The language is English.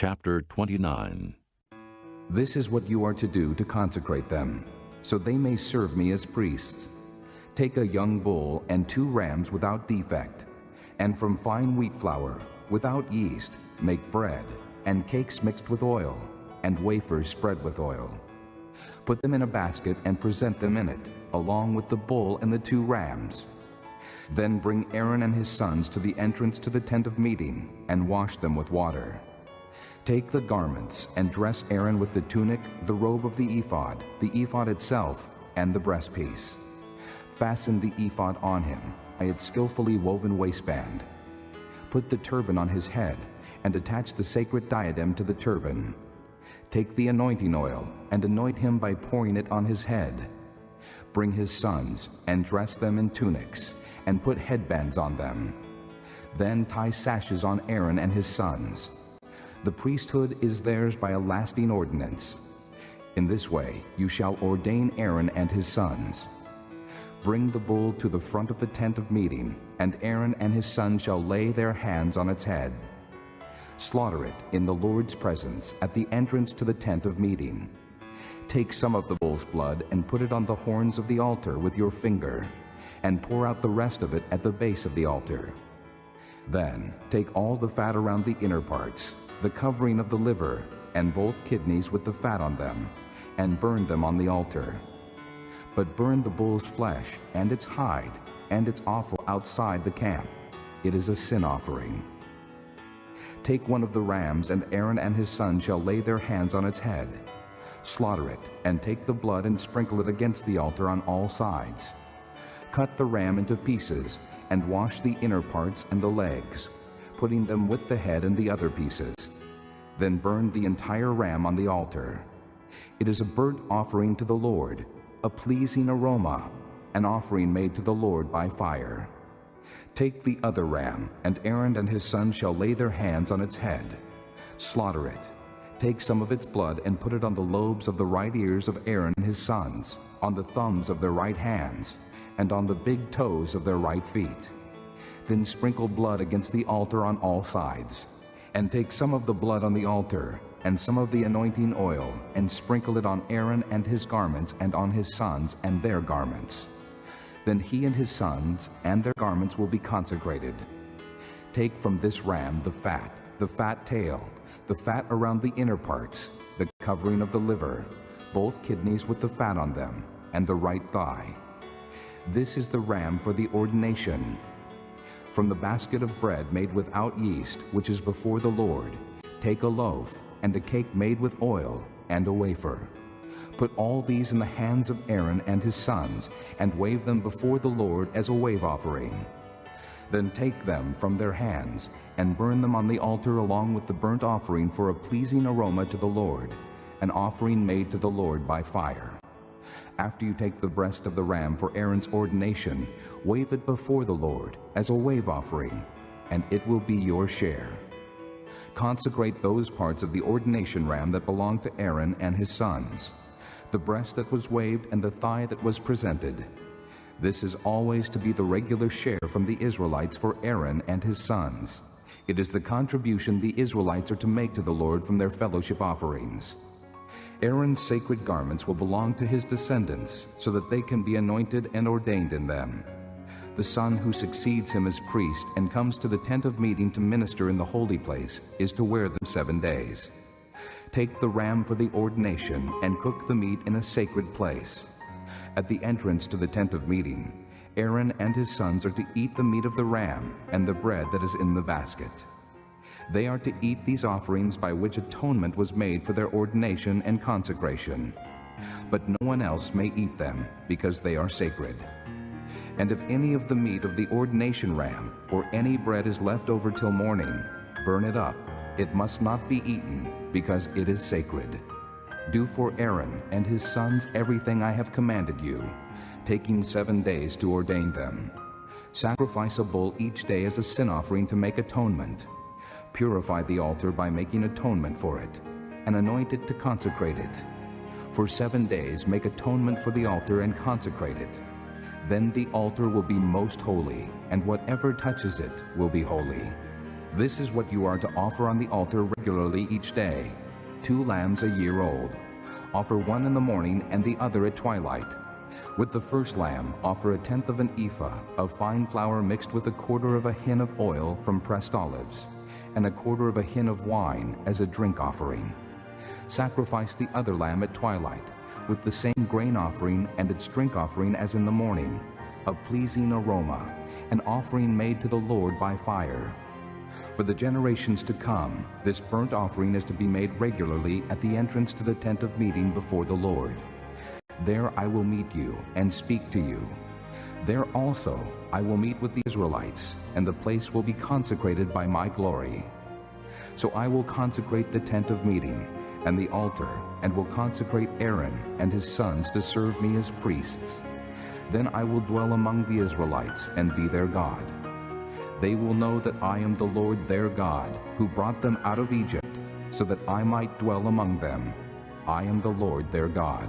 Chapter 29. This is what you are to do to consecrate them, so they may serve me as priests. Take a young bull and 2 rams without defect, and from fine wheat flour, without yeast, make bread, and cakes mixed with oil, and wafers spread with oil. Put them in a basket and present them in it, along with the bull and the 2 rams. Then bring Aaron and his sons to the entrance to the tent of meeting, and wash them with water. Take the garments and dress Aaron with the tunic, the robe of the ephod itself, and the breastpiece. Fasten the ephod on him by its skillfully woven waistband. Put the turban on his head, and attach the sacred diadem to the turban. Take the anointing oil, and anoint him by pouring it on his head. Bring his sons, and dress them in tunics, and put headbands on them. Then tie sashes on Aaron and his sons. The priesthood is theirs by a lasting ordinance. In this way you shall ordain Aaron and his sons. Bring the bull to the front of the tent of meeting, and Aaron and his sons shall lay their hands on its head. Slaughter it in the Lord's presence at the entrance to the tent of meeting. Take some of the bull's blood and put it on the horns of the altar with your finger, and pour out the rest of it at the base of the altar. Then take all the fat around the inner parts, the covering of the liver, and both kidneys with the fat on them, and burn them on the altar. But burn the bull's flesh and its hide and its offal outside the camp. It is a sin offering. Take one of the rams, and Aaron and his sons shall lay their hands on its head. Slaughter it, and take the blood and sprinkle it against the altar on all sides. Cut the ram into pieces, and wash the inner parts and the legs, putting them with the head and the other pieces. Then burn the entire ram on the altar. It is a burnt offering to the Lord, a pleasing aroma, an offering made to the Lord by fire. Take the other ram, and Aaron and his sons shall lay their hands on its head. Slaughter it. Take some of its blood and put it on the lobes of the right ears of Aaron and his sons, on the thumbs of their right hands, and on the big toes of their right feet. Then sprinkle blood against the altar on all sides. And take some of the blood on the altar, and some of the anointing oil, and sprinkle it on Aaron and his garments, and on his sons and their garments. Then he and his sons and their garments will be consecrated. Take from this ram the fat tail, the fat around the inner parts, the covering of the liver, both kidneys with the fat on them, and the right thigh. This is the ram for the ordination. From the basket of bread made without yeast, which is before the Lord, take a loaf, and a cake made with oil, and a wafer. Put all these in the hands of Aaron and his sons, and wave them before the Lord as a wave offering. Then take them from their hands, and burn them on the altar along with the burnt offering for a pleasing aroma to the Lord, an offering made to the Lord by fire. After you take the breast of the ram for Aaron's ordination, wave it before the Lord as a wave offering, and it will be your share. Consecrate those parts of the ordination ram that belong to Aaron and his sons, the breast that was waved and the thigh that was presented. This is always to be the regular share from the Israelites for Aaron and his sons. It is the contribution the Israelites are to make to the Lord from their fellowship offerings. Aaron's sacred garments will belong to his descendants, so that they can be anointed and ordained in them. The son who succeeds him as priest and comes to the tent of meeting to minister in the holy place is to wear them 7 days. Take the ram for the ordination and cook the meat in a sacred place. At the entrance to the tent of meeting, Aaron and his sons are to eat the meat of the ram and the bread that is in the basket. They are to eat these offerings by which atonement was made for their ordination and consecration. But no one else may eat them, because they are sacred. And if any of the meat of the ordination ram or any bread is left over till morning, burn it up. It must not be eaten, because it is sacred. Do for Aaron and his sons everything I have commanded you, taking 7 days to ordain them. Sacrifice a bull each day as a sin offering to make atonement. Purify the altar by making atonement for it, and anoint it to consecrate it. For 7 days make atonement for the altar and consecrate it. Then the altar will be most holy, and whatever touches it will be holy. This is what you are to offer on the altar regularly each day: 2 lambs a year old. Offer one in the morning and the other at twilight. With the first lamb, offer 1/10 of an ephah of fine flour mixed with 1/4 of a hin of oil from pressed olives, and 1/4 of a hin of wine as a drink offering. Sacrifice the other lamb at twilight, with the same grain offering and its drink offering as in the morning, a pleasing aroma, an offering made to the Lord by fire. For the generations to come, this burnt offering is to be made regularly at the entrance to the tent of meeting before the Lord. There I will meet you and speak to you. There also I will meet with the Israelites, and the place will be consecrated by my glory. So I will consecrate the tent of meeting and the altar, and will consecrate Aaron and his sons to serve me as priests. Then I will dwell among the Israelites and be their God. They will know that I am the Lord their God, who brought them out of Egypt, so that I might dwell among them. I am the Lord their God.